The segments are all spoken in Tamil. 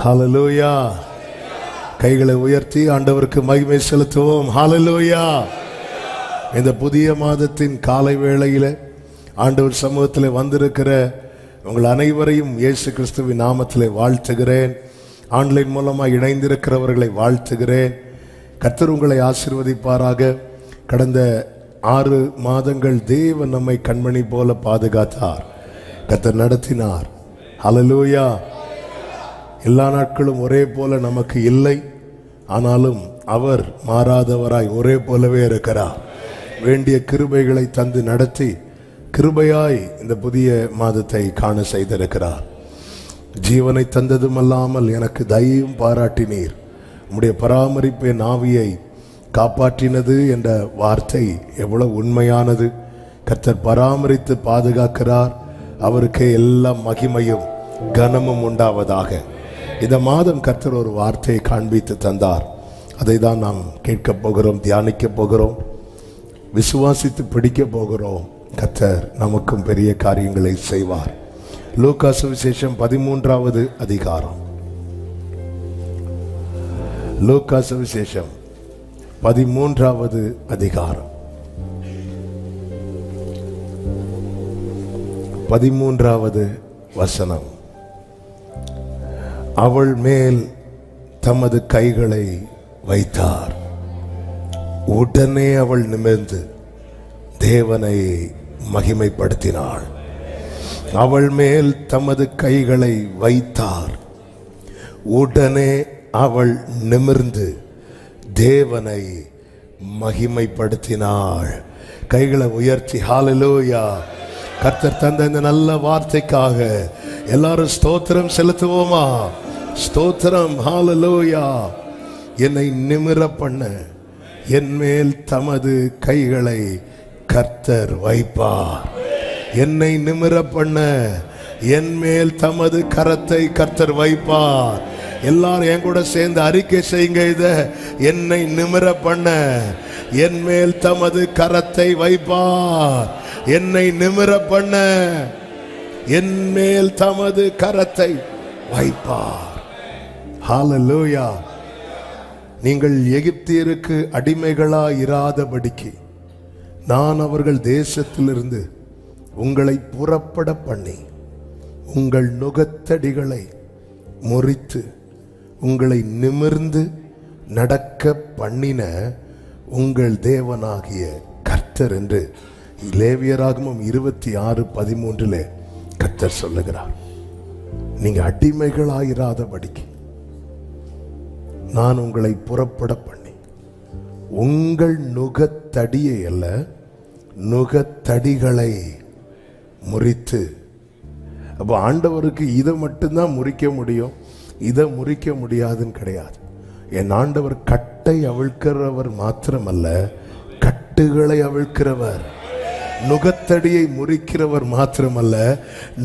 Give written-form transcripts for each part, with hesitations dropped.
ஹல்லேலூயா. கைகளை உயர்த்தி ஆண்டவருக்கு மகிமை செலுத்துவோம். ஹல்லேலூயா. இந்த புதிய மாதத்தின் காலை வேளையில் ஆண்டவர் சமூகத்தில் வந்திருக்கிற உங்கள் அனைவரையும் இயேசு கிறிஸ்துவின் நாமத்தில் வாழ்த்துகிறேன். ஆன்லைன் மூலமாக இணைந்திருக்கிறவர்களை வாழ்த்துகிறேன். கர்த்தர் உங்களை ஆசீர்வதிப்பாராக. கடந்த 6 மாதங்கள் தேவன் நம்மை கண்மணி போல பாதுகாத்தார், கர்த்தர் நடத்தினார். ஹல்லேலூயா. எல்லா நாட்களும் ஒரே போல நமக்கு இல்லை, ஆனாலும் அவர் மாறாதவராய் ஒரே போலவே இருக்கிறார். வேண்டிய கிருபைகளை தந்து நடத்தி கிருபையாய் இந்த புதிய மாதத்தை காண செய்திருக்கிறார். ஜீவனை தந்ததுமல்லாமல் எனக்கு தயவும் பாராட்டினீர், உம்முடைய பராமரிப்பை நாவியை காப்பாற்றினது என்ற வார்த்தை எவ்வளவு உண்மையானது. கர்த்தர் பராமரித்து பாதுகாக்கிறார். அவருக்கே எல்லா மகிமையும் கனமும் உண்டாவதாக. இந்த மாதம் கர்த்தர் ஒரு வார்த்தையை காண்பித்து தந்தார். அதை தான் நாம் கேட்க போகிறோம், தியானிக்க போகிறோம், விசுவாசித்து பிடிக்க போகிறோம். கர்த்தர் நமக்கும் பெரிய காரியங்களை செய்வார். லூக்கா சுவிசேஷம் 13வது அதிகாரம். லூக்கா சுவிசேஷம் 13வது அதிகாரம் 13வது வசனம். அவள் மேல் தமது கைகளை வைத்தார். உடனே அவள் நிமிர்ந்து தேவனை மகிமைப்படுத்தினாள். அவள் மேல் தமது கைகளை வைத்தார். உடனே அவள் நிமிர்ந்து தேவனை மகிமைப்படுத்தினாள். கைகளை உயர்த்தி ஹல்லேலூயா. கர்த்தர் தந்த இந்த நல்ல வார்த்தைக்காக எல்லாரும் ஸ்தோத்திரம் செலுத்துவோமா? ஸ்தோத்திரம். ஹல்லேலூயா. என்னை நிமிர பண்ண என் மேல் தமது கைகளை கர்த்தர் வைப்பார். என்னை நிமிர பண்ண என் மேல் தமது கரத்தை கர்த்தர் வைப்பார். எல்லாரும் என் கூட சேர்ந்து அறிக்கை செய்யுங்க. இத என்னை நிமிர பண்ண என் மேல் தமது கரத்தை வைப்பார். என்னை நிமிர பண்ண என் மேல் தமது கரத்தை வைப்பார். ஹல்லேலூயா. நீங்கள் எகிப்தியருக்கு அடிமைகளாயிராதபடிக்கு நான் அவர்கள் தேசத்திலிருந்து உங்களை புறப்பட பண்ணி உங்கள் நுகத்தடிகளை முறித்து உங்களை நிமிர்ந்து நடக்க பண்ணின உங்கள் தேவனாகிய கர்த்தர் என்று லேவியராகமம் 26:13 கர்த்தர் சொல்லுகிறார். நீங்க அடிமைகளாயிராதபடிக்கு நான் உங்களை புறப்பட பண்ணி உங்கள் நுகத்தடியை அல்ல, நுகத்தடிகளை முறித்து. அப்போ ஆண்டவருக்கு இதை மட்டும்தான் முறிக்க முடியும், இதை முறிக்க முடியாதுன்னு கிடையாது. என் ஆண்டவர் கட்டை அவிழ்க்கிறவர் மாத்திரமல்ல, கட்டுகளை அவிழ்க்கிறவர். நுகத்தடியை முறிக்கிறவர் மாத்திரமல்ல,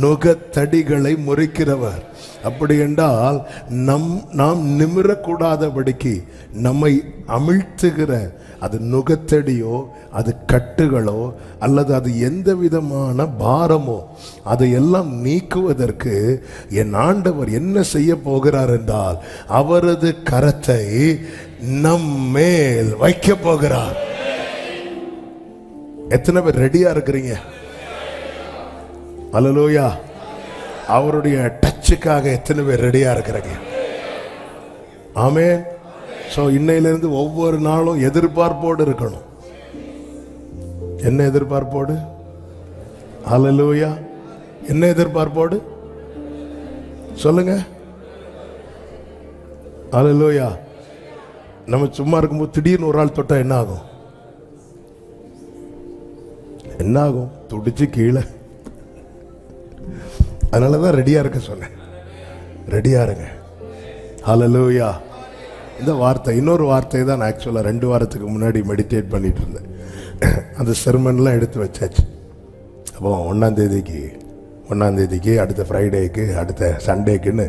நுகத்தடிகளை முறிக்கிறவர். அப்படி என்றால் நாம் நிமிரக்கூடாதபடிக்கு நம்மை அமிழ்த்துகிற அது நுகத்தடியோ அது கட்டுகளோ அல்லது அது எந்த விதமான பாரமோ அதையெல்லாம் நீக்குவதற்கு என் ஆண்டவர் என்ன செய்ய போகிறார் என்றால் அவரது கரத்தை நம் மேல் வைக்க போகிறார். எத்தனை பேர் ரெடியா இருக்கிறீங்க? ஹல்லேலூயா. அவருடைய டச்சுக்காக எத்தனை பேர் ரெடியா இருக்கிறீங்க? ஆமென். சோ இன்னையிலிருந்து ஒவ்வொரு நாளும் எதிர்பார்ப்போடு இருக்கணும். என்ன எதிர்பார்ப்போடு? ஹல்லேலூயா. என்ன எதிர்பார்ப்போடு சொல்லுங்க? ஹல்லேலூயா. நம்ம சும்மா இருக்கும்போது திடீர்னு ஒரு ஆள் தொட்டா என்ன ஆகும்? என்ன ஆகும்? துடிச்சு கீழே. அதனாலதான் ரெடியா இருக்க சொன்னேன். ரெடியா இருங்க. ஹல்லேலூயா. இந்த வார்த்தை, இன்னொரு வார்த்தை தான் நான் ஆக்சுவலா 2 வாரத்துக்கு முன்னாடி மெடிடேட் பண்ணிட்டு இருந்தேன். அந்த செர்மன்லாம் எடுத்து வச்சாச்சு. அப்போ 1ஆம் தேதிக்கு அடுத்த ஃப்ரைடேக்கு அடுத்த சண்டேக்குன்னு.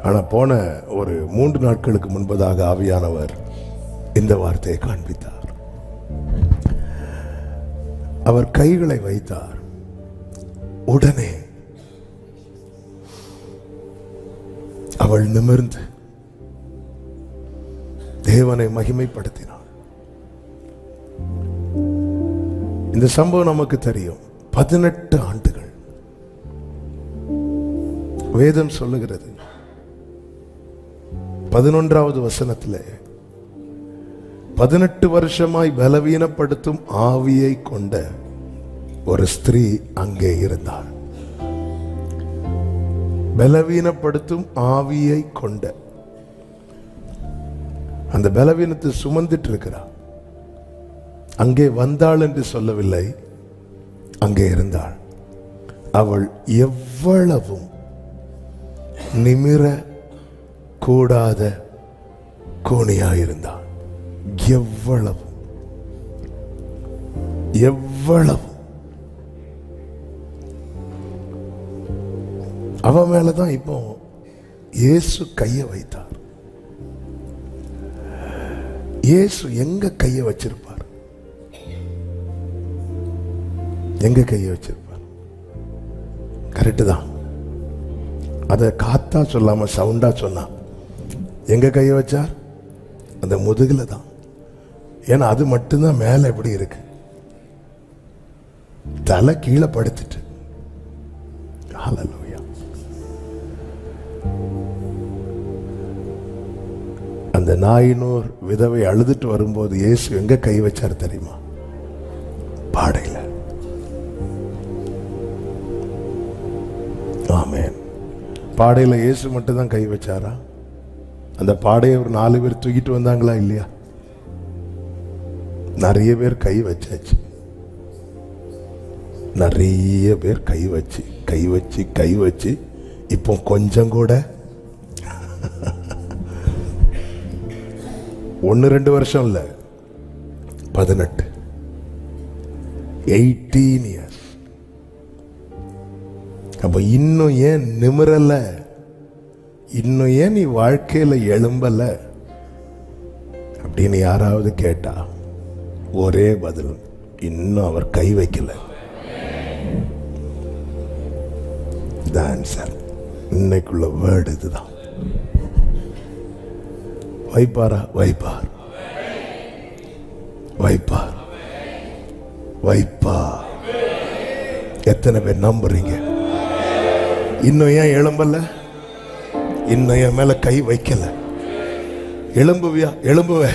ஆனால் போன ஒரு 3 நாட்களுக்கு முன்பதாக ஆவியானவர் இந்த வார்த்தையை காண்பித்தார். அவர் கைகளை வைத்தார். உடனே அவள் நிமிர்ந்து தேவனை மகிமைப்படுத்தினாள். இந்த சம்பவம் நமக்கு தெரியும். 18 ஆண்டுகள் வேதம் சொல்லுகிறது. 11வது வசனத்தில் 18 வருஷமாய் பலவீனப்படுத்தும் ஆவியை கொண்ட ஒரு ஸ்திரீ அங்கே இருந்தாள். பலவீனப்படுத்தும் ஆவியை கொண்ட அந்த பலவீனத்தை சுமந்துட்டு இருக்கிறாள். அங்கே வந்தாள் என்று சொல்லவில்லை, அங்கே இருந்தாள். அவள் எவ்வளவும் நிமிர கூடாத கோணியாயிருந்தாள். எவ்வளவும் எவ்வளவு அவ மேலதான் இப்போ இயேசு கைய வைத்தார். இயேசு எங்க கைய வச்சிருப்பார்? எங்க கைய வச்சிருப்பார்? கரெக்டு தான். அதை காத்தா சொல்லாம சவுண்டா சொன்னா எங்க கைய வச்சார்? அந்த முதுகுல தான். ஏன்னா அது மட்டும்தான் மேல எப்படி இருக்கு, தலை கீழே படுத்துட்டு. ஹல்லேலூயா. அந்த நாயினூர் விதவை அழுதுட்டு வரும்போது இயேசு எங்க கை வச்சார் தெரியுமா? பாடையில. ஆமென். பாடையில இயேசு மட்டும் தான் கை வச்சாரா? அந்த பாடையை ஒரு 4 பேர் தூக்கிட்டு வந்தாங்களா இல்லையா? நிறைய பேர் கை வச்சாச்சு. நிறைய பேர் கை வச்சு கை வச்சு கை வச்சு இப்போ கொஞ்சம் கூட 1-2 வருஷம் இல்ல, 18 years. அப்ப இன்னும் ஏன் நிமிரல? இன்னும் ஏன் நீ வாழ்க்கையில எழும்பல அப்படின்னு யாராவது கேட்டா ஒரே பதில், இன்னும் அவர் கை வைக்கல. ஆன்சர். இன்னைக்குள்ள வேர்டு இதுதான். வைப்பாரா? வைப்பார், வைப்பார், வைப்பார். எத்தனை பேர் நம்புறீங்க? இன்னும் ஏன் எழும்பல? இன்னும் என் மேல கை வைக்கல. எழும்புவியா? எழும்புவே.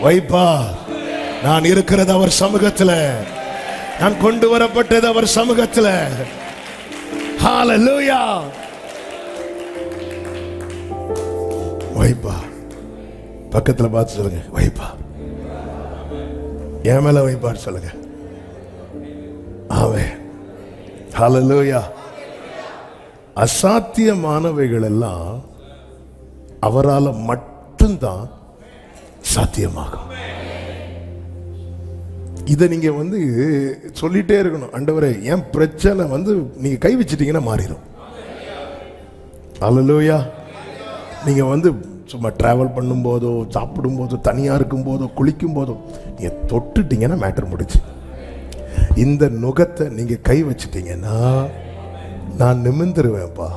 வைப்பா. நான் இருக்கிறது அவர் சமூகத்துல, நான் கொண்டு வரப்பட்டது அவர் சமூகத்துல. ஹல்லேலூயா. வைப்பா. பக்கத்துல பார்த்து சொல்லுங்க, வைப்பா. என் மேல வைப்பார் சொல்லுங்க. ஆமென். ஹல்லேலூயா. அசாத்தியமானவைகள் எல்லாம் அவரால் மட்டும்தான் சாத்தியமாகும். இதை நீங்க சொல்லிட்டே இருக்கணும். ஆண்டவரே, என் பிரச்சனை நீங்க கை வச்சிட்டீங்கன்னா மாறிடும். ஹல்லேலூயா. நீங்க சும்மா டிராவல் பண்ணும் போதோ, சாப்பிடும் போதோ, தனியா இருக்கும் போதோ, குளிக்கும் போதோ நீங்க தொட்டுட்டீங்கன்னா மேட்டர் முடிச்சு. இந்த நுகத்தை நீங்க கை வச்சிட்டீங்கன்னா நான் நிமிர்ந்துருவேன்ப்பா.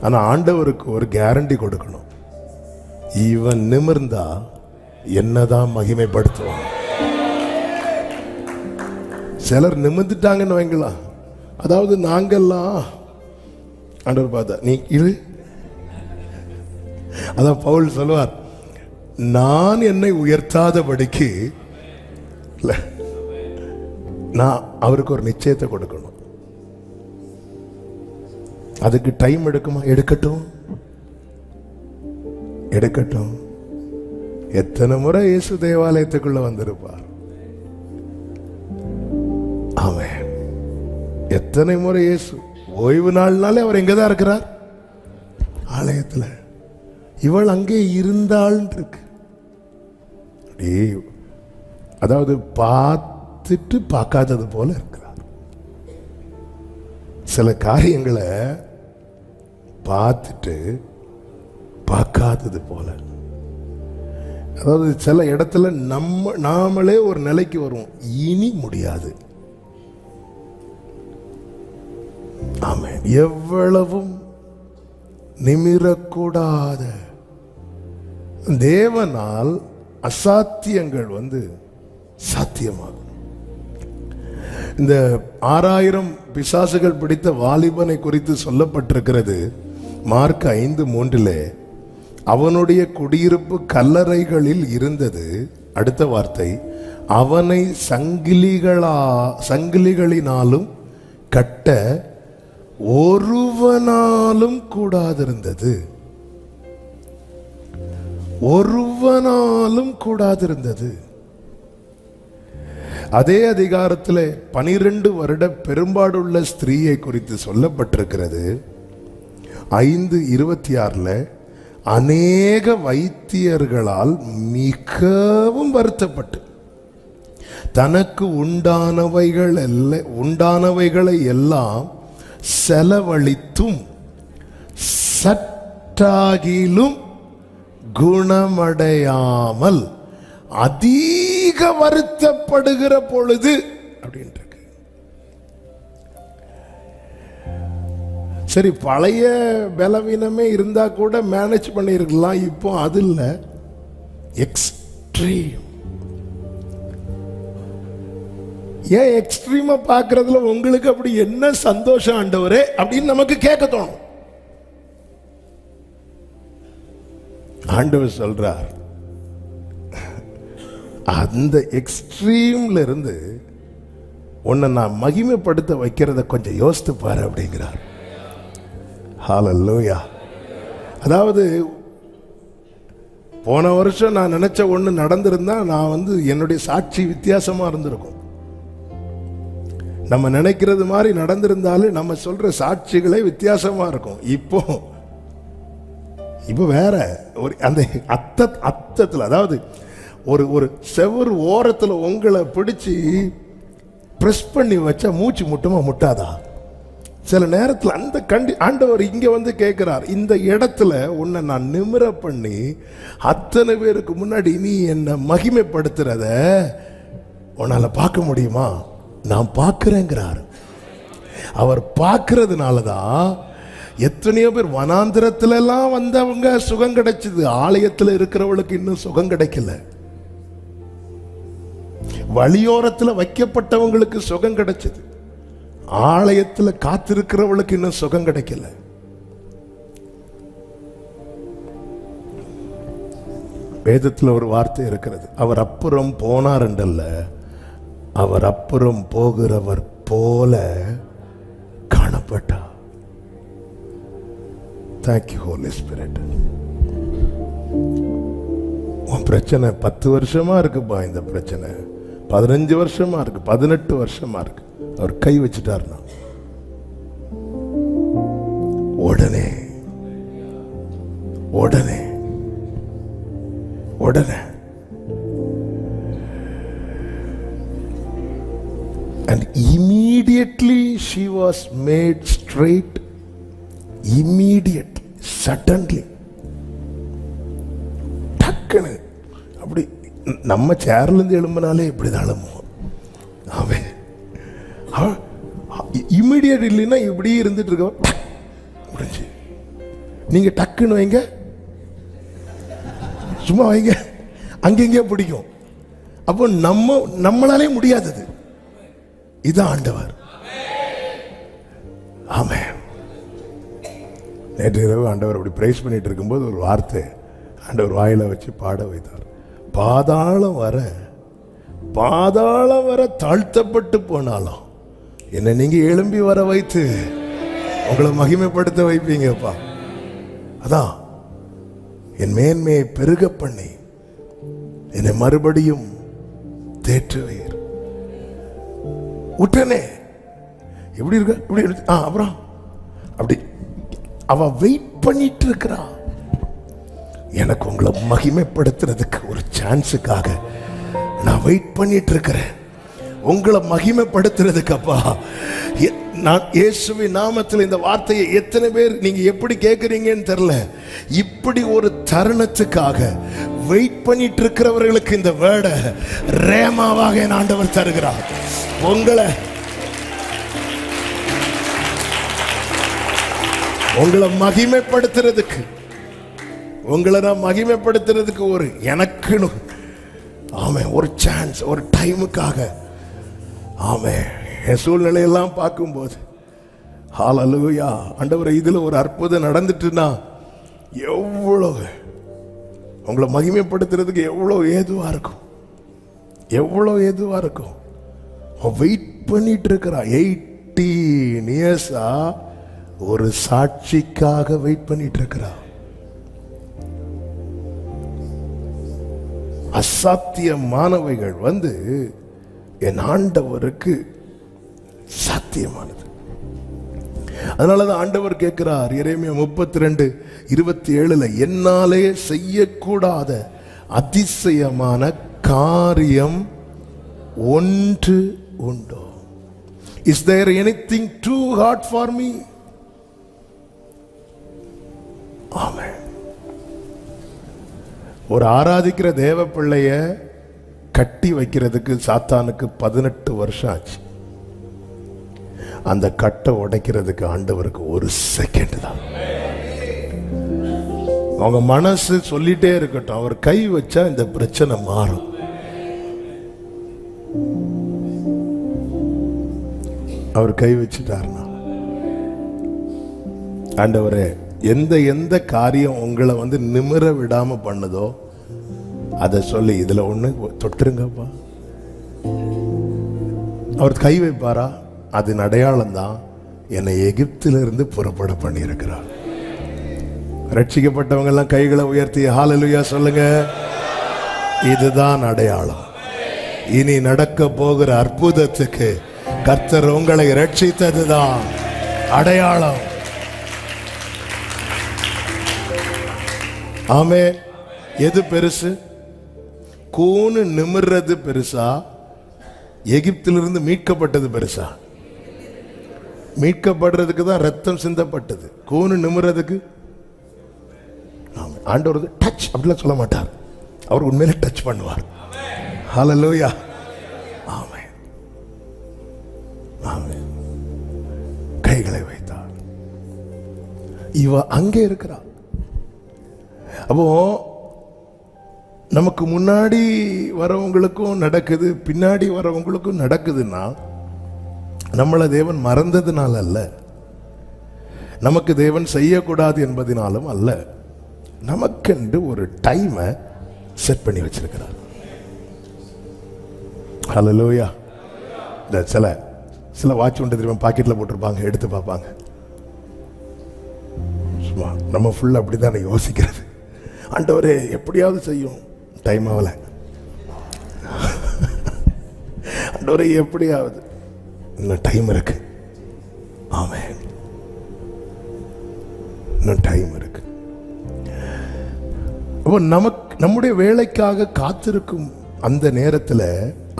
ஆனா ஆண்டவருக்கு ஒரு கேரண்டி கொடுக்கணும். இவன் நிமிர்ந்தா என்னதான் மகிமைப்படுத்துவான். சிலர் நிமிர்ந்துட்டாங்கன்னு வைங்களா. அதாவது நாங்கெல்லாம் ஆண்டவர் பார்த்தா நீ இழு. அதான் பவுல் சொல்லுவார், நான் என்னை உயர்த்தாதபடிக்கு நான் அவருக்கு ஒரு நிச்சயத்தை கொடுக்கணும். அதுக்கு டைம் எடுக்குமா? எடுக்கட்டும், எடுக்கட்டும். எத்தனை முறை இயேசு தேவாலயத்துக்குள்ள வந்திருப்பார். ஆமென். எத்தனை முறை இயேசு ஓய்வு நாள்னாலே அவர் எங்கதான் இருக்கிறார்? ஆலயத்துல. இவள் அங்கே இருந்தாள் இருக்கு. அதாவது பார்த்துட்டு பார்க்காதது போல இருக்கிறார். சில காரியங்களை பார்த்துட்டு பார்க்காதது போல. அதாவது சில இடத்துல நாமளே ஒரு நிலைக்கு வருவோம், இனி முடியாது. ஆமென். எவ்வளவும் நிமிரக்கூடாத. தேவனால் அசாத்தியங்கள் சாத்தியமாகும். இந்த 6000 பிசாசுகள் பிடித்த வாலிபனை குறித்து சொல்லப்பட்டிருக்கிறது. மார்க் 5:3 அவனுடைய குடியிருப்பு கல்லறைகளில் இருந்தது. அடுத்த வார்த்தை, அவனை சங்கிலிகளினாலும் கட்ட ஒருவனாலும் கூடாதிருந்தது. ஒருவனாலும் கூடாதிருந்தது. அதே அதிகாரத்தில் 12 வருட பெரும்பாடுள்ள ஸ்திரீயை குறித்து சொல்லப்பட்டிருக்கிறது. 5:26 அநேக வைத்தியர்களால் மிகவும் வருத்தப்பட்டு தனக்கு உண்டானவைகளை எல்லாம் செலவழித்தும் சற்றாகிலும் குணமடையாமல் அதிக வருத்தப்படுகிற பொழுது அப்படின்ட்டு. சரி, பழைய பலவீனமே இருந்தா கூட மேனேஜ் பண்ணிருக்கலாம். இப்போ அது இல்லை, எக்ஸ்ட்ரீம். ஏன் எக்ஸ்ட்ரீமா பார்க்கறதுல உங்களுக்கு அப்படி என்ன சந்தோஷம் ஆண்டவரே அப்படின்னு நமக்கு கேட்க தோணும். ஆண்டவர் சொல்றார், அந்த எக்ஸ்ட்ரீம்ல இருந்து உன்னை நான் மகிமைப்படுத்த வைக்கிறத கொஞ்சம் யோசித்து பாரு அப்படிங்கிறார். ஹல்லேலூயா. அதாவது போன வருஷம் நான் நினைச்ச ஒன்று நடந்திருந்தா நான் என்னுடைய சாட்சி வித்தியாசமா இருந்திருக்கும். நம்ம நினைக்கிறது மாதிரி நடந்திருந்தாலும் நம்ம சொல்ற சாட்சிகளே வித்தியாசமா இருக்கும். இப்போ வேற ஒரு அந்த அத்தத்தில், அதாவது ஒரு செவ்வறு ஓரத்தில் உங்களை பிடிச்சி பிரஸ் பண்ணி வச்சா மூச்சு முட்டுமா முட்டாதா? சில நேரத்தில் அந்த ஆண்டவர் இங்க கேட்கிறார், இந்த இடத்துல உன்னை நான் நிமிர பண்ணி அத்தனை பேருக்கு முன்னாடி நீ என்னை மகிமைப்படுத்துறத உன்னால பார்க்க முடியுமா? நான் பார்க்கிறேங்கிறார். அவர் பார்க்கறதுனாலதான் எத்தனையோ பேர் வனாந்திரத்துல எல்லாம் வந்தவங்க சுகம் கிடைச்சது. ஆலயத்தில் இருக்கிறவளுக்கு இன்னும் சுகம் கிடைக்கல. வழியோரத்தில் வைக்கப்பட்டவங்களுக்கு சுகம் கிடைச்சது. ஆலயத்தில் காத்திருக்கிறவளுக்கு இன்னும் சுகம் கிடைக்கல. வேதத்தில் ஒரு வார்த்தை இருக்கிறது, அவர் அப்புறம் போனார் என்றல்ல, அவர் அப்புறம் போகிறவர் போல காணப்பட்டார். Thank you holy spirit. உன் பிரச்சனை 10 வருஷமா இருக்குப்பா, இந்த பிரச்சனை 15 வருஷமா இருக்கு, 18 வருஷமா இருக்கு. அவர் கை வச்சுட்டார்னா உடனே உடனே உடனே and immediately she was made straight. Immediately, suddenly, டக்குன்னு அப்படி நம்ம சேர்ல இருந்து எழும்பினாலே இப்படிதான் எழும்புவோம். அவன் இம்மிடியட் இல்லைன்னா இப்படி இருந்துட்டு இருக்க முடிஞ்சு. நீங்க டக்குன்னு வைங்க, சும்மா வைங்க, அங்கெங்கே பிடிக்கும். அப்போ நம்மளாலே முடியாதது. இதுதான் ஆண்டவர். ஆமென். நேற்று இரவு ஆண்டவர் அப்படி பிரைஸ் பண்ணிட்டு இருக்கும்போது ஒரு வார்த்தை ஆண்டவர் வாயில வச்சு பாட வைத்தார். பாதாளம் வர தாழ்த்தப்பட்டு போனாலும் என்னை நீங்க எழும்பி வர வைத்து உங்களை மகிமைப்படுத்த வைப்பீங்கப்பா. அதான் என் மேன்மையை பெருக பண்ணி என்னை மறுபடியும் தேற்றுவீர். உடனே எப்படி இருக்க, இப்படி அப்புறம் அப்படி அவ வெயிட் பண்ணிட்டு இருக்கிறா. எனக்கு உங்களை மகிமைப்படுத்துறதுக்கு ஒரு சான்ஸுக்காக நான் வெயிட் பண்ணிட்டு இருக்கிறேன். உங்களை மகிமைப்படுத்துறதுக்கு அப்பா, நான் இயேசுவின் நாமத்தில் இந்த வார்த்தையை எத்தனை பேர் நீங்க எப்படி கேட்குறீங்கன்னு தெரியல. இப்படி ஒரு தருணத்துக்காக வெயிட் பண்ணிட்டு இருக்கிறவர்களுக்கு இந்த வேர்டை ரேமாவாக என் ஆண்டவர் தருகிறார். உங்களை உங்களை மகிமைப்படுத்துறதுக்கு, உங்களை நான் மகிமைப்படுத்துறதுக்கு ஒரு எனக்குன்னு ஆமே ஒரு சான்ஸ், ஒரு டைமுக்காக ஆமே என் சூழ்நிலையெல்லாம் பார்க்கும்போது ஹல்லேலூயா ஆண்டவரே, இதுல ஒரு அற்புதம் நடந்துட்டுன்னா எவ்வளவு உங்களை மகிமைப்படுத்துறதுக்கு எவ்வளவு ஏதுவா இருக்கும், எவ்வளவு ஏதுவா இருக்கும். வெயிட் பண்ணிட்டு இருக்கிறா 18 இயர்ஸா ஒரு சாட்சிக்காக வெயிட் பண்ணிட்டு இருக்கிறா. அசாத்தியமானவைகள் என் ஆண்டவருக்கு சாத்தியமானது. அதனாலதான் ஆண்டவர் கேட்கிறார் எரேமியா 32:27, என்னாலே செய்யக்கூடாத அதிசயமான காரியம் ஒன்று உண்டோ? Is there anything too hard for me? Amen. ஒரு ஆராதிக்கிற தேவ பிள்ளைய கட்டி வைக்கிறதுக்கு சாத்தானுக்கு 18 வருஷம் ஆச்சு. அந்த கட்டை உடைக்கிறதுக்கு ஆண்டவருக்கு ஒரு செகண்ட் தான். அவங்க மனசு சொல்லிட்டே இருக்கட்டும், அவர் கை வச்சா இந்த பிரச்சனை மாறும். அவர் கை வச்சுட்டாருன்னா, ஆண்டவரே எந்த எந்த காரியம் உங்களை நிமிர விடாம பண்ணுதோ அதை சொல்லி இதுல ஒண்ணு தொட்டுருங்கப்பா. அவர் கை வைப்பாரா? அதன் அடையாளம் தான் என்னை எகிப்திலிருந்து புறப்பட பண்ணியிருக்கிறார். ரட்சிக்கப்பட்டவங்க எல்லாம் கைகளை உயர்த்தி ஹல்லேலூயா சொல்லுங்க. இதுதான் அடையாளம். இனி நடக்க போகிற அற்புதத்துக்கு கர்த்தர் உங்களை ரட்சித்ததுதான் அடையாளம். ஆமே. எது பெருசு? கூனு நிமிர்றது பெருசா, எகிப்திலிருந்து மீட்கப்பட்டது பெருசா? மீட்கப்படுறதுக்கு தான் ரத்தம் சிந்தப்பட்டது. கூனு நிமிர்றதுக்கு ஆண்டவர் டச் அப்படிலாம் சொல்ல மாட்டார், அவர் உண்மையிலே டச் பண்ணுவார். ஹல்லேலூயா. ஆமென் ஆமென். கைகளை வைத்தார். இவ அங்கே இருக்கிறார். அப்போ நமக்கு முன்னாடி வரவங்களுக்கும் நடக்குது, பின்னாடி வரவங்களுக்கும் நடக்குதுன்னா நம்மளை தேவன் மறந்ததுனால அல்ல, நமக்கு தேவன் செய்யக்கூடாது என்பதனாலும் அல்ல, நமக்கென்று ஒரு டைமை செட் பண்ணி வச்சிருக்கிறார். ஹல்லேலூயா. இந்த சில வாட்ச் உண்டு தெரியுமா, பாக்கெட்ல போட்டிருப்பாங்க, எடுத்து பார்ப்பாங்க. சும்மா நம்ம ஃபுல்லா அப்படித்தானே யோசிக்கிறது. ஆண்டவரே எப்படியாவது செய்யும், டைம் ஆகல. ஆண்டவரே எப்படியாவது, இன்னும் டைம் இருக்கு. ஆமென், இன்னும் டைம் இருக்கு. அப்போ நம்முடைய வேலைக்காக காத்திருக்கும் அந்த நேரத்தில்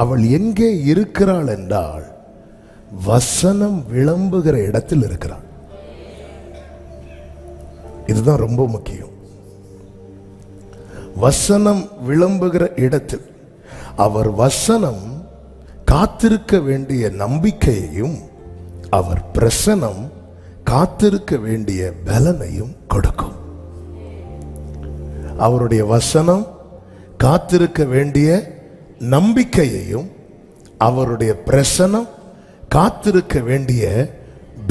அவள் எங்கே இருக்கிறாள் என்றால் வசனம் விளம்புகிற இடத்தில் இருக்கிறாள். இதுதான் ரொம்ப முக்கியம். வசனம் விளம்புகிற இடத்தில் அவர் வசனம் காத்திருக்க வேண்டிய நம்பிக்கையையும் அவர் பிரசனம் காத்திருக்க வேண்டிய பலனையும் கொடுக்கும். அவருடைய வசனம் காத்திருக்க வேண்டிய நம்பிக்கையையும் அவருடைய பிரசனம் காத்திருக்க வேண்டிய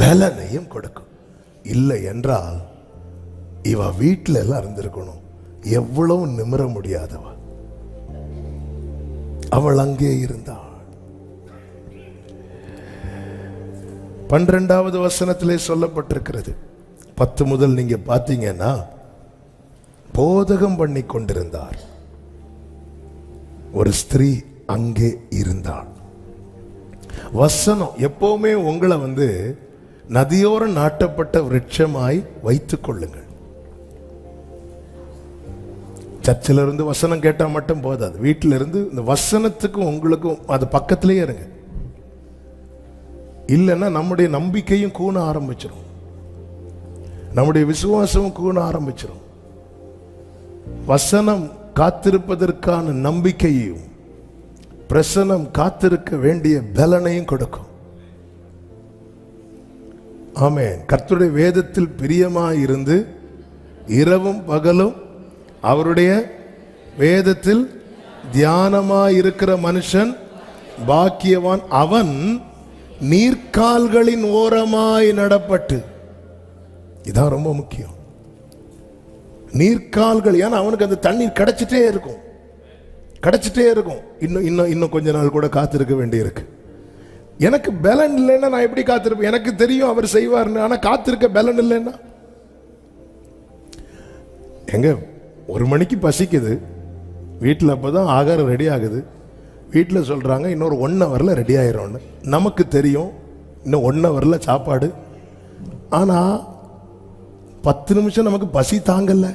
பலனையும் கொடுக்கும். இல்லை என்றால் இவ வீட்டில் எல்லாம் இருந்திருக்கணும், எவ்வளவு நிமிர முடியாதவ அவள் அங்கே இருந்தாள். 12வது வசனத்திலே சொல்லப்பட்டிருக்கிறது. 10 முதல் நீங்க பார்த்தீங்கன்னா, போதகம் பண்ணி கொண்டிருந்தார் ஒரு ஸ்திரீ அங்கே இருந்தாள். வசனம் எப்பவுமே உங்களை நதியோரம் நாட்டப்பட்ட விருட்சமாய் வைத்துக் கொள்ளுங்கள். சர்ச்சில் இருந்து வசனம் கேட்டா மட்டும் போதாது, வீட்டில இருந்து இந்த வசனத்துக்கும் உங்களுக்கும் அது பக்கத்திலேயே இருங்க. இல்லைன்னா நம்முடைய நம்பிக்கையும் கூண ஆரம்பிச்சிடும், நம்முடைய விசுவாசமும் கூண ஆரம்பிச்சிடும். வசனம் காத்திருப்பதற்கான நம்பிக்கையையும் பிரசனம் காத்திருக்க வேண்டிய பலனையும் கொடுக்கும். ஆமென். கர்த்தருடைய வேதத்தில் பிரியமாயிருந்து இரவும் பகலும் அவருடைய வேதத்தில் தியானமாயிருக்கிற மனுஷன் பாக்கியவான். அவன் நீர்க்கால்களின் ஓரமாய் நடப்பட்டு, இதான் ரொம்ப முக்கியம். நீர்க்கால்கள், ஏன்னா அவனுக்கு அந்த தண்ணீர் கிடைச்சிட்டே இருக்கும், கிடைச்சிட்டே இருக்கும். இன்னும் கொஞ்ச நாள் கூட காத்திருக்க வேண்டியிருக்கு. எனக்கு பலன் இல்லைன்னா நான் எப்படி காத்திருப்பேன்? எனக்கு தெரியும் அவர் செய்வார்னு, ஆனா காத்திருக்க பலன் இல்லைன்னா எங்க? 1 மணிக்கு பசிக்குது வீட்டில், அப்போதான் ஆகாரம் ரெடி ஆகுது. வீட்டில் சொல்றாங்க இன்னொரு 1 ஹவர்ல ரெடி ஆயிரும். நமக்கு தெரியும் இன்னும் 1 ஹவர்ல சாப்பாடு. ஆனா 10 நிமிஷம் நமக்கு பசி தாங்கல,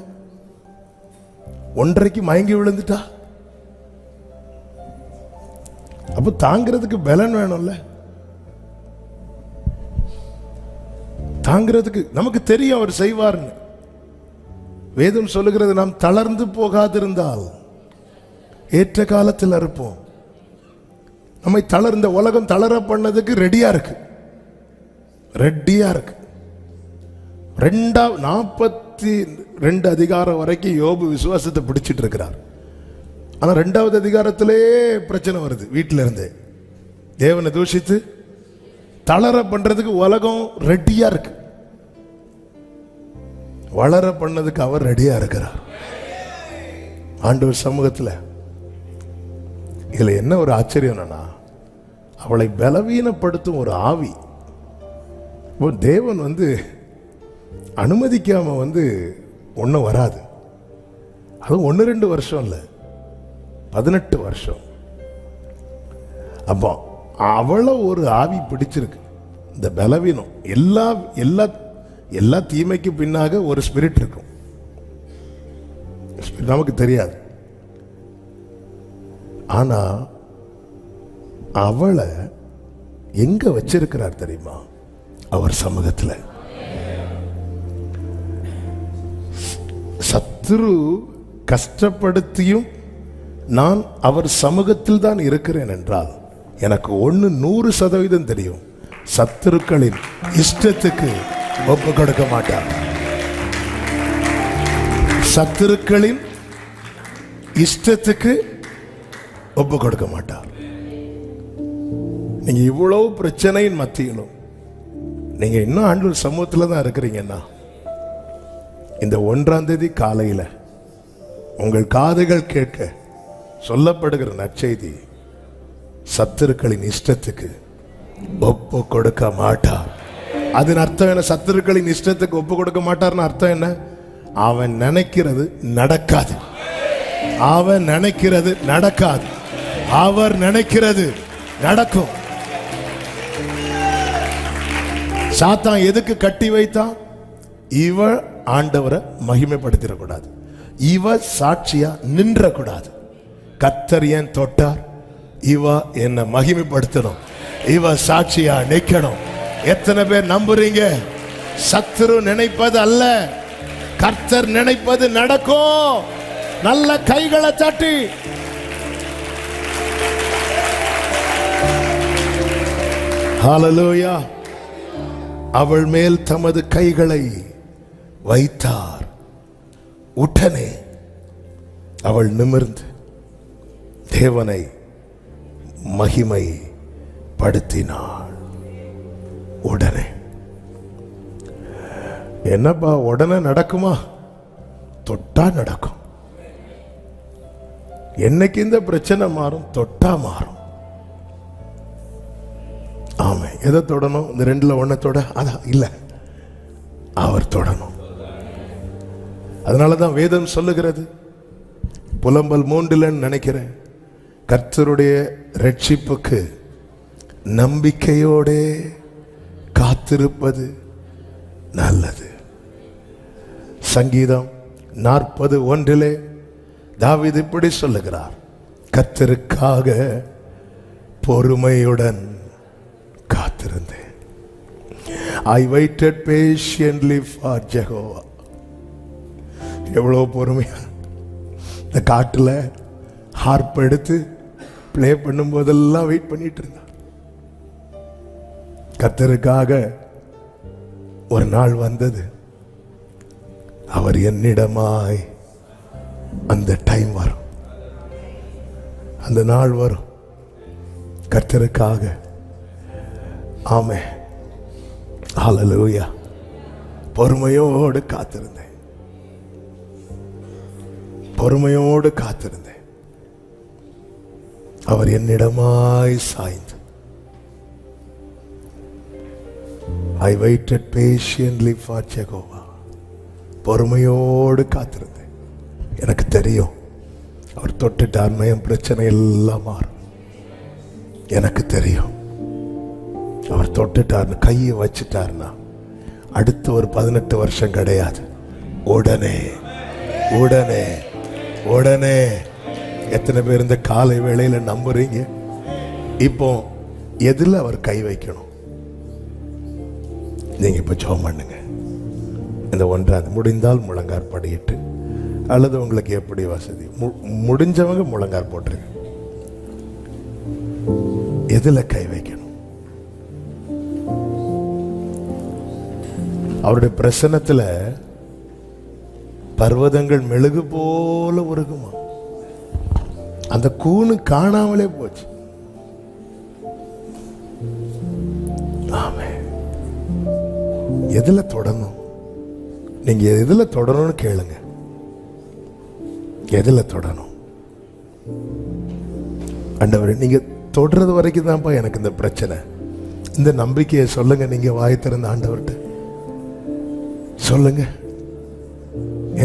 1:30க்கு மயங்கி விழுந்துட்டா. அப்ப தாங்கிறதுக்கு பலன் வேணும்ல, தாங்கிறதுக்கு. நமக்கு தெரியும் அவர் செய்வார்னு. வேதம் சொல்லுகிறது, நாம் தளர்ந்து போகாதிருந்தால் ஏற்ற காலத்தில் இருப்போம். நம்மை தளர்ந்த உலகம் தளர பண்ணதுக்கு ரெடியா இருக்கு, ரெடியா இருக்கு. 42 அதிகாரம் வரைக்கும் யோபு விசுவாசத்தை பிடிச்சிட்டு இருக்கிறார். ஆனா 2வது அதிகாரத்திலே பிரச்சனை வருது. வீட்டில இருந்து தேவனை தூஷித்து தளர பண்றதுக்கு உலகம் ரெடியா இருக்கு. வளர பண்ணதுக்கு அவர் ரெடியா இருக்கிறார் ஆண்டவர் சமூகத்தில். இதுல என்ன ஒரு ஆச்சரியம்னா, அவளை பலவீனப்படுத்தும் ஒரு ஆவி. தேவன் அனுமதிக்காம ஒன்றும் வராது. அது 1-2 வருஷம் இல்லை, 18 வருஷம். அப்போ அவளை ஒரு ஆவி பிடிச்சிருக்கு. இந்த பலவீனம், எல்லா தீமைக்கு பின்னாக ஒரு ஸ்பிரிட் இருக்கும். நமக்கு தெரியாது. ஆனா அவளை எங்க வச்சிருக்கிறார் தெரியுமா? அவர் சமூகத்தில். சத்துரு கஷ்டப்படுத்தியும் நான் அவர் சமூகத்தில் தான் இருக்கிறேன் என்றால் எனக்கு 100% தெரியும், சத்துருக்களின் இஷ்டத்துக்கு ஒப்பு கொடுக்க மாட்டார். சத்துருக்களின் இஷ்டத்துக்கு ஒப்பு கொடுக்க மாட்டார். நீங்க இவ்வளவு பிரச்சனையின் மத்தியிலும் நீங்க இன்னும் ஆண்டவர் சமூகத்தில் தான் இருக்கிறீங்கன்னா, இந்த 1ஆம் தேதி காலையில உங்கள் காதுகள் கேட்க சொல்லப்படுகிற நற்செய்தி, சத்துருக்களின் இஷ்டத்துக்கு ஒப்பு கொடுக்க மாட்டார். அதன் அர்த்தம் என்ன? சத்துருக்களின் இஷ்டத்துக்கு ஒப்பு கொடுக்க மாட்டார்னு அர்த்தம் என்ன? அவன் நினைக்கிறது நடக்காது, அவன் நினைக்கிறது நடக்காது, அவர் நினைக்கிறது நடக்கும். சாத்தான் எதுக்கு கட்டி வைத்தான்? இவ ஆண்டவரை மகிமைப்படுத்திடக்கூடாது, இவ சாட்சியா நின்றக்கூடாது. கர்த்தர் ஏன் தொட்டார்? இவ என்ன மகிமைப்படுத்தணும், இவ சாட்சியா நிக்கணும். எத்தனை பேர் நம்புறீங்க? சத்துரு நினைப்பது அல்ல, கர்த்தர் நினைப்பது நடக்கும். நல்ல கைகளை தட்டி ஹல்லேலூயா. அவள் மேல் தமது கைகளை வைத்தார். உடனே அவள் நிமிர்ந்து தேவனை மகிமை படுத்தினாள். உடனே. என்னப்பா உடனே நடக்குமா? தொட்டா நடக்கும். என்னைக்கு இந்த பிரச்சனை மாறும்? தொட்டா மாறும். ஆமா. எதை தொடணும்? இந்த 2ல 1 தொட, அதான் இல்ல, அவர் தொடணும். அதனாலதான் வேதம் சொல்லுகிறது, புலம்பல் 3 நினைக்கிறேன், கர்த்தருடைய ரட்சிப்புக்கு நம்பிக்கையோட காத்திருப்பது நல்லது. சங்கீதம் 40:1 தாவீது இப்படி சொல்லுகிறார், கர்த்தருக்காக பொறுமையுடன் காத்திருந்தேன். I waited patiently for Jehovah. எவ்வளவு பொறுமையா இந்த காட்டுல ஹார்ப் எடுத்து பிளே பண்ணும் போதெல்லாம் வெயிட் பண்ணிட்டு இருந்தார். கர்த்தருக்காக ஒரு நாள் வந்தது, அவர் என்னிடமாய், அந்த டைம் வரும், அந்த நாள் வரும். கர்த்தருக்காக ஆமென் ஹல்லேலூயா பொறுமையோடு காத்திருந்தேன், பொறுமையோடு காத்திருந்தேன். அவர் என்னிடமாய் சாய்ந்து, I waited patiently for Jehovah. பொறுமையோடு காத்திருந்தேன். எனக்கு தெரியும் அவர் தொட்டுட்டார்னா என் பிரச்சனை எல்லாம் மாறும். எனக்கு தெரியும் அவர் தொட்டுட்டார்னு, கையை வச்சுட்டார்னா அடுத்த ஒரு 18 வருஷம் கிடையாது, உடனே உடனே உடனே. எத்தனை பேர் இந்த காலை வேளையில நம்புறீங்க? இப்போ எதுல அவர் கை வைக்கணும்? நீங்க இப்ப ஜெபம் பண்ணுங்க. இந்த ஒன்றாவது முடிந்தால் முழங்கார் படியிட்டு, அல்லது உங்களுக்கு எப்படி வசதி, முடிஞ்சவங்க முழங்கார் போட்டுருங்க. எதுல கை வைக்கணும்? அவருடைய பிரசன்னத்துல பர்வதங்கள் மெழுகு போல உருகுமா. அந்த கூணு காணாமலே போச்சு. ஆமென். எதுல தொடணும்? நீங்க எதுல தொடணும்னு கேளுங்க. எதுல தொடணும்? ஆண்டவரே, நீங்க தொடுறது வரைக்கும் தான்ப்பா எனக்கு இந்த பிரச்சனை. இந்த நம்பிக்கையை சொல்லுங்க. நீங்க வாய் திறந்த ஆண்டவர்கிட்ட சொல்லுங்க.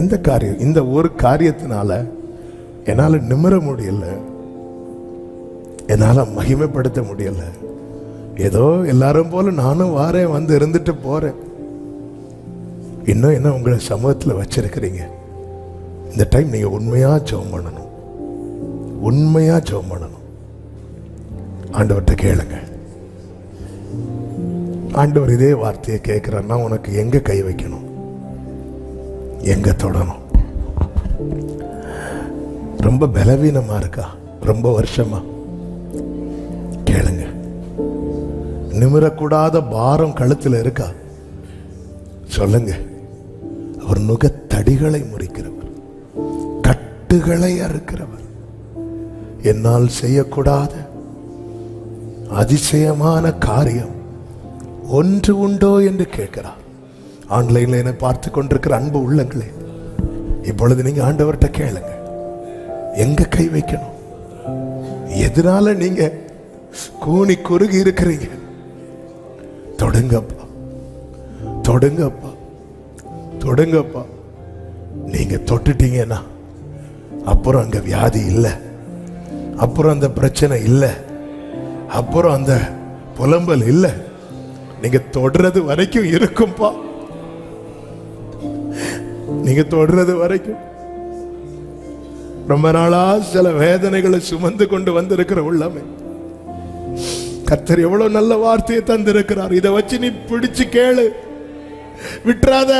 எந்த காரியம்? இந்த ஒரு காரியத்தினால என்னால நிமிர முடியல, என்னால மகிமைப்படுத்த முடியல. ஏதோ எல்லாரும் போல நானும் வாரேன், வந்து இருந்துட்டு போறேன். இன்னும் என்ன உங்களை சமூகத்தில் வச்சிருக்கிறீங்க? இந்த டைம் நீங்க உண்மையா ஜெபம் பண்ணணும், உண்மையா ஜெபம் பண்ணணும். ஆண்டவர்கிட்ட கேளுங்க. ஆண்டவர் இதே வார்த்தையை கேட்கிறான்னா, உனக்கு எங்க கை வைக்கணும், எங்க தொடணும்? ரொம்ப பலவீனமா இருக்கா? ரொம்ப வருஷமா? கேளுங்க. நிமிரக்கூடாத பாரம் கழுத்துல இருக்கா? சொல்லுங்க. அவர் நுகத்தடிகளை முறிக்கிறவர், கட்டுகளை அறுக்கிறவர். என்னால் செய்யக்கூடாத அதிசயமான காரியம் ஒன்று உண்டோ என்று கேட்கிறார். ஆன்லைன்ல என்னை பார்த்து கொண்டிருக்கிற அன்பு உள்ளங்களே, இப்பொழுது நீங்க ஆண்டவர்கிட்ட கேளுங்க. எங்க கை வைக்கணும்? எதனால நீங்க கூனி குறுகி இருக்கிறீங்க? தொடுங்கப்பா, தொடுங்கப்பா, தொடுங்கப்பா. நீங்க தொட்டுட்டீங்கன்னா அப்புறம் அங்க வியாதி இல்லை, அப்புறம் அந்த பிரச்சனை இல்லை, அப்புறம் அந்த புலம்பல் இல்லை. நீங்க தொடுறது வரைக்கும் இருக்கும்பா. நீங்க தொடுறது வரைக்கும். ரொம்ப நாளா சில வேதனைகளை சுமந்து கொண்டு வந்திருக்கிற உள்ளமே, கர்த்தர் எவ்வளவு நல்ல வார்த்தையை தந்திருக்கிறார். இதை வச்சு நீ பிடிச்சு கேளு, விட்டுறாத.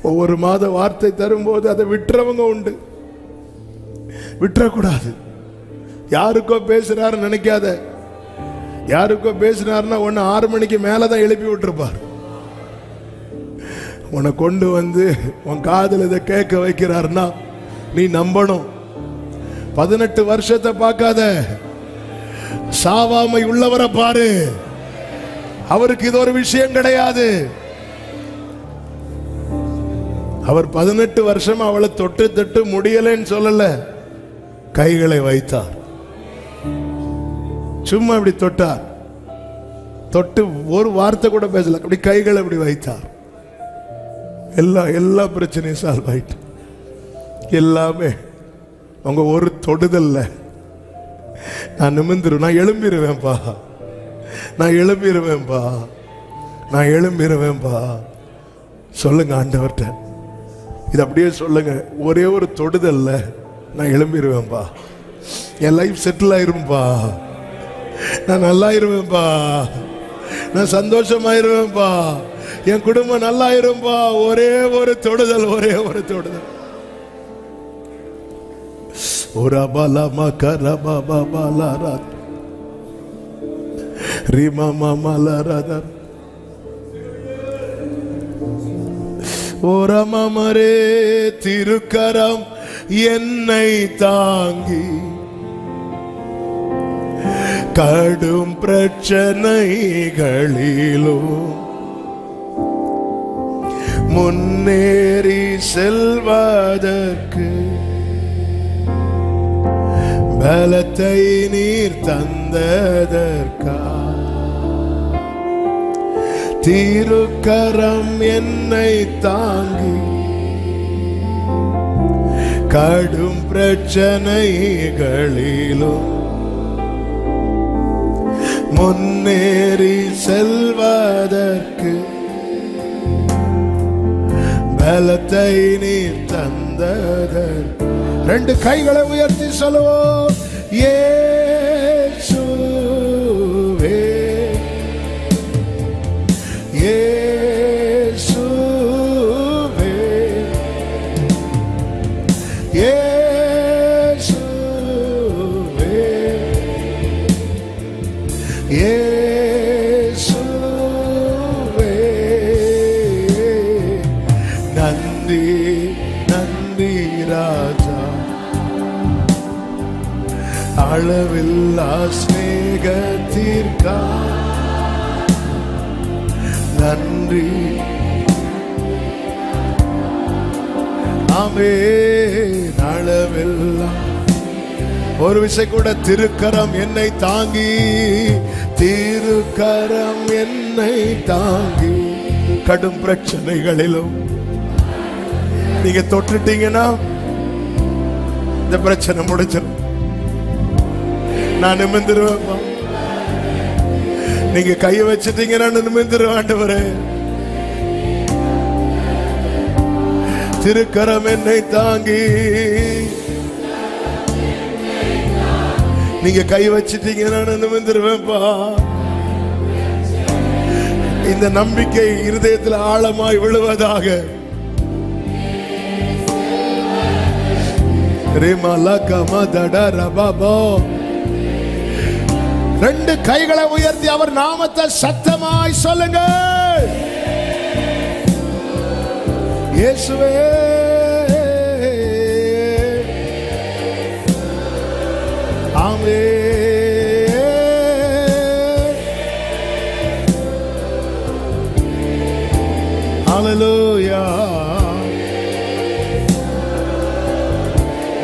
ஒவ்வொரு மாத வார்த்தை தரும்போது அதை விட்டுறவங்க உண்டு, விட்டுறக்கூடாது. யாருக்கோ பேசுறாரு நினைக்காத. யாருக்கோ பேசுறாருன்னா ஒன்னு 6 மணிக்கு மேலதான் எழுப்பி விட்டுருப்பார். உன்னை கொண்டு வந்து உன் காதல் இதை கேட்க வைக்கிறாருன்னா நீ நம்பணும். 18 வருஷத்தை பார்க்காத, சாவாமை உள்ளவரை பாரு. அவருக்கு இது ஒரு விஷயம் கிடையாது. அவர் 18 வருஷம் அவளை தொட்டு தொட்டு முடியலன்னு சொல்லல, கைகளை வைத்தார். சும்மா இப்படி தொட்டார், தொட்டு ஒரு வார்த்தை கூட பேசல, அப்படி கைகளை அப்படி வைத்தார். எல்லா பிரச்சனையும் சால்வ் ஆயிட்டு. எல்லாமே அவங்க ஒரு தொடுதல்ல. நான் நிமிர்ந்துருவேன், நான் எழும்பிடுவேன்பா, நான் எழும்பிடுவேன்பா, நான் எழும்பிடுவேன்பா. சொல்லுங்க ஆண்டவர்கிட்ட, இது அப்படியே சொல்லுங்க. ஒரே ஒரு தொடுதல்ல நான் எழும்பிடுவேன்பா, என் லைஃப் செட்டில் ஆயிரும்பா, நான் நல்லா இருவேன்பா, நான் சந்தோஷமாயிருவேன்பா, என் குடும்பம் நல்லா இரும்பா. ஒரே ஒரு தொடுதல், ஒரே ஒரு தொடுதல். ரிமமலரதர் ஓரமமரே திருக்கரம் என்னை தாங்கி கடும் பிரச்சனைகளிலும் முன்னேறி செல்வதற்கு பலத்தை நீர் தந்ததற்கா திருக்கரம் என்னை தாங்கி கடும் பிரச்சனைகளிலும் முன்னேறி செல்வதற்கு பலத்தை நீர் தந்ததற்கு. ரெண்டு கைகளை உயர்த்தி சொல்லுவோம். இயேசுவே இயேசுவே இயேசுவே இயேசுவே நன்றி நன்றி ராஜா அளவில்லா ஸ்நேகத்திற்கா நன்றி. ஆமென். அளவில்லா ஒரு விசை கூட திருக்கரம் என்னை தாங்கி திருக்கரம் என்னை தாங்கி கடும் பிரச்சனைகளிலும் நீங்க தொட்டுட்டீங்கன்னா இந்த பிரச்சனை முடிச்சிடும். நான் நிமிர்ந்துருவேன். நீங்க கையை வச்சுட்டீங்கன்னா நிமிர்ந்துருவேன். ஆண்டவரே திருக்கரம் என்னை தாங்கி நீங்க கை வச்சிட்டீங்கன்னா நிமிர்ந்துருவேன்ப்பா. இந்த நம்பிக்கை இருதயத்தில் ஆழமாய் விழுவதாக. ரெண்டு கைகளை உயர்த்தி அவர் நாமத்தை சத்தமாய் சொல்லுங்க. இயேசுவே ஆமென். ஹல்லேலூயா.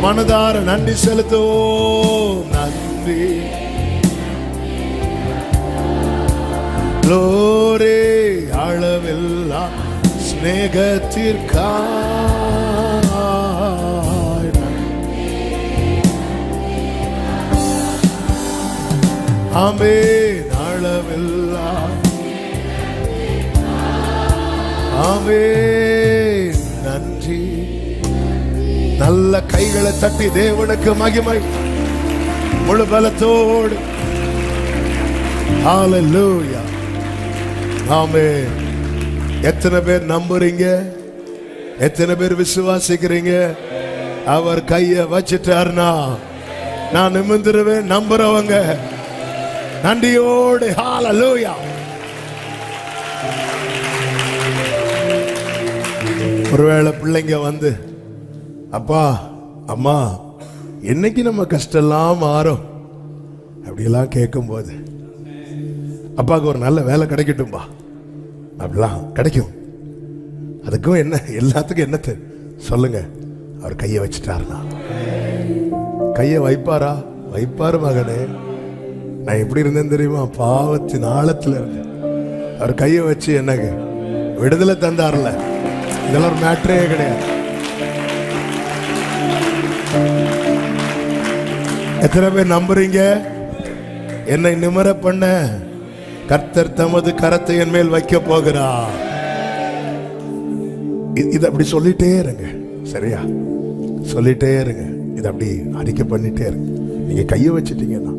மனதார நன்றி செலுத்துவோம். நன்றி லோரே அளவில்லா ஸ்நேகத்திற்காய் ஆமென். அளவில்லா ஆமென். நன்றி. நல்ல கைகளை தட்டி தேவனுக்கு மகிமை முழு பலத்தோடு. ஹல்லேலூயா. ஆமென். எத்தனை பேர் நம்புறீங்க? எத்தனை பேர் விசுவாசிக்கிறீங்க? அவர் கையை வச்சிட்டார்னா நான் நிமிர்ந்துருவேன். நம்புறவங்க நன்றியோடு ஹல்லேலூயா. ஒருவேளை பிள்ளைங்க வந்து அப்பா அம்மா என்னைக்கு நம்ம கஷ்டம்லாம் மாறும் அப்படியெல்லாம் கேட்கும்போது அப்பாவுக்கு ஒரு நல்ல வேலை கிடைக்கட்டும்பா அப்படிலாம் கிடைக்கும். அதுக்கும் என்ன எல்லாத்துக்கும் என்ன சொல்லுங்க. அவர் கையை வச்சுட்டாருனா கையை வைப்பாரா? வைப்பாரு மகனே. நான் எப்படி இருந்தேன் தெரியுமா? பாவத்தின் ஆழத்தில் இருந்தேன். அவர் கையை வச்சு எனக்கு விடுதலை தந்தார்ல. இதெல்லாம் ஒரு மேட்டரே கிடையாது. எத்தனை பேர் நம்புறீங்க? என்னை நிமிர பண்ண கர்த்தர் தமது கரத்தை என் மேல் வைக்க போகிறார். இது அப்படி சொல்லிட்டே இருங்க. சரியா? சொல்லிட்டே இருங்க. இது அப்படி அறிக்கை பண்ணிட்டே இருங்க. நீங்க கையை வச்சுட்டீங்கன்னா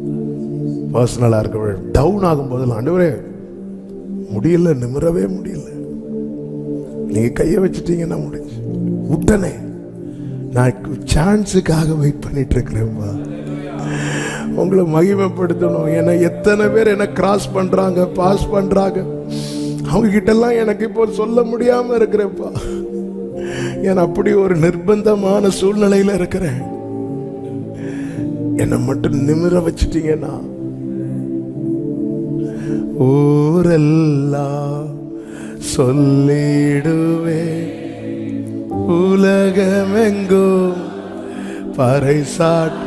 பர்சனலா இருக்க டவுன் ஆகும் போதெல்லாம் ஆண்டவரே முடியல, நிமிரவே முடியல, நீங்க கையை வச்சுட்டீங்கன்னா முடிஞ்சு. உடனே நான் சான்ஸுக்காக வெயிட் பண்ணிட்டு இருக்கிறேன்ப்பா. உங்களை மகிமைப்படுத்தணும். என்னை எத்தனை பேர் என்ன கிராஸ் பண்றாங்க, பாஸ் பண்றாங்க, அவங்க கிட்ட எல்லாம் எனக்கு இப்போ சொல்ல முடியாம இருக்கிறப்பா. ஏன் அப்படி ஒரு நிர்பந்தமான சூழ்நிலையில இருக்கிறேன். என்னை மட்டும் நிமிர வச்சிட்டீங்கன்னா ஊரெல்லாம் சொல்லிடுவே, உலகமெங்கும் பறைசாட்.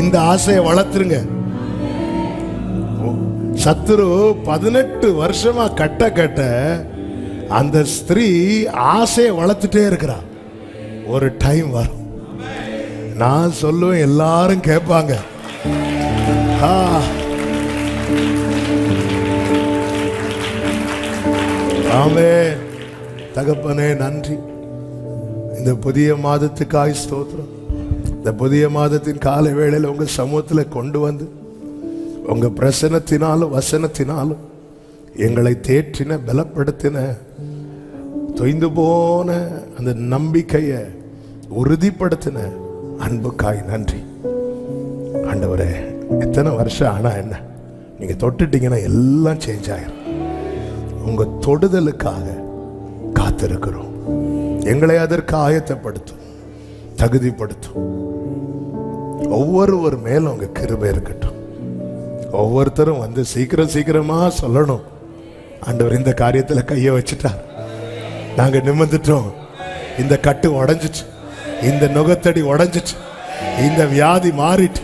இந்த ஆசையை வளர்த்துருங்க. சத்துரு 18 வருஷமா கட்ட அந்த ஸ்திரீ ஆசையை வளர்த்துட்டே இருக்கிறா. ஒரு டைம் வரும், நான் சொல்லுவேன், எல்லாரும் கேட்பாங்க. ஆமென். தகப்பனே நன்றி. இந்த புதிய மாதத்துக்காய் ஸ்தோத்திரம். இந்த புதிய மாதத்தின் காலை வேளையில் உங்க சமூகத்தில் கொண்டு வந்து உங்க பிரசனத்தினாலும் வசனத்தினாலும் எங்களை தேற்றின, பலப்படுத்தின, தொய்ந்து போன அந்த நம்பிக்கையை உறுதிப்படுத்தின அன்புக்காய் நன்றி. ஆண்டவரே, எத்தனை வருஷம் ஆனா என்ன, நீங்க தொட்டுட்டீங்கன்னா எல்லாம் சேஞ்ச் ஆயிரும். உங்க தொடுதலுக்காக காத்திருக்கிறோம். எங்களை அதற்கு ஆயத்தப்படுத்தும், தகுதிப்படுத்தும். ஒவ்வொருவர் மேலும் உங்க கிருபை இருக்கட்டும். ஒவ்வொருத்தரும் வந்து சீக்கிரமா சொல்லணும், ஆண்டவர் இந்த காரியத்துல கையை வச்சுட்டார், நாங்க நிமிர்ந்துட்டோம், இந்த கட்டு உடைஞ்சிச்சு, இந்த நுகத்தடி உடைஞ்சிச்சு, இந்த வியாதி மாறிட்டு,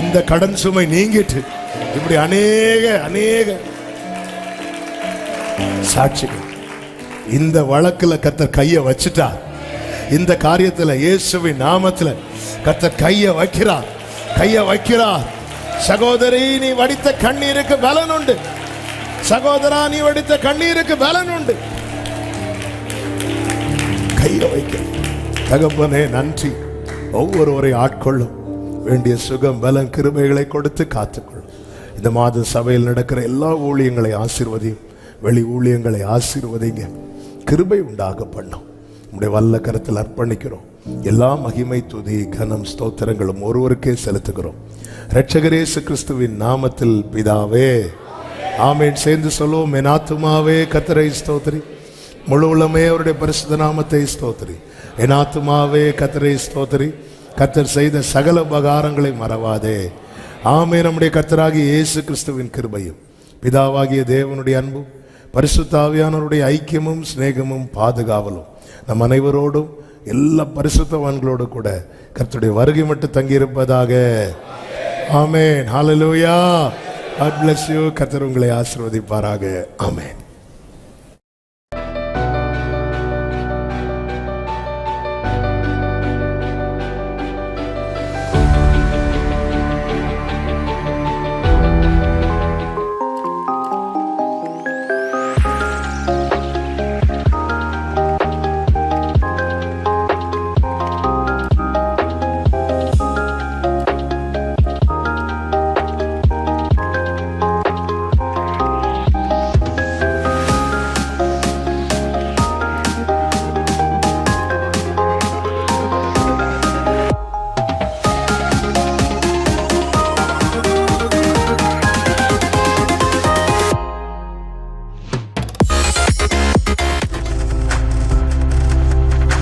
இந்த கடன் சுமை நீங்கிட்டு. இப்படி அநேக சாட்சிகள். இந்த வழக்குல கர்த்தர் கையை வச்சுட்டார். இந்த காரியத்துல இயேசுவின் நாமத்துல கர்த்தர் கையை வைக்கிறார். சகோதரி, நீ வடித்த கண்ணீருக்கு பலன் உண்டு. சகோதரா, நீ வடித்த கண்ணீருக்கு பலன் உண்டு. கையை வைக்க தகப்பனே நன்றி. ஒவ்வொருவரை ஆட்கொள்ளும், வேண்டிய சுகம், பலன், கிருபைகளை கொடுத்து காத்துக்கொள்ளும். இந்த மாத சபையில் நடக்கிற எல்லா ஊழியங்களை ஆசீர்வதியும், வெளி ஊழியங்களை ஆசீர்வதிங்க, கிருபை உண்டாக பண்ணும். உடைய வல்ல கரத்தில் அர்ப்பணிக்கிறோம். எல்லா மகிமை, துதி, கனம், ஸ்தோத்திரங்களும் ஒருவருக்கே செலுத்துகிறோம். இரட்சகர் இயேசு கிறிஸ்துவின் நாமத்தில் பிதாவே, ஆமென். சேர்ந்து சொல்லுவோம். என் ஆத்துமாவே கர்த்தரை ஸ்தோத்திரி, முழு உள்ளமே அவருடைய பரிசுத்த நாமத்தை ஸ்தோத்திரி. என் ஆத்துமாவே கர்த்தரை ஸ்தோத்திரி, கர்த்தர் செய்த சகல உபகாரங்களை மறவாதே. ஆமென். நம்முடைய கர்த்தராகிய இயேசு கிறிஸ்துவின் கிருபையும், பிதாவாகிய தேவனுடைய அன்பும், பரிசுத்த ஆவியானவருடைய ஐக்கியமும் சிநேகமும் பாதுகாவலும் நம் அனைவரோடும் எல்லா பரிசுத்தவான்களோடு கூட கர்த்தருடைய வருகை மட்டும் தங்கியிருப்பதாக. ஆமென். ஹல்லேலூயா. God bless you. கர்த்தர் உங்களை ஆசீர்வதிப்பாராக. ஆமென்.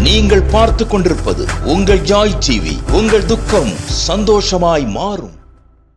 நீங்கள் பார்த்துக் கொண்டிருப்பது உங்கள் ஜாய் டிவி. உங்கள் துக்கம் சந்தோஷமாய் மாறும்.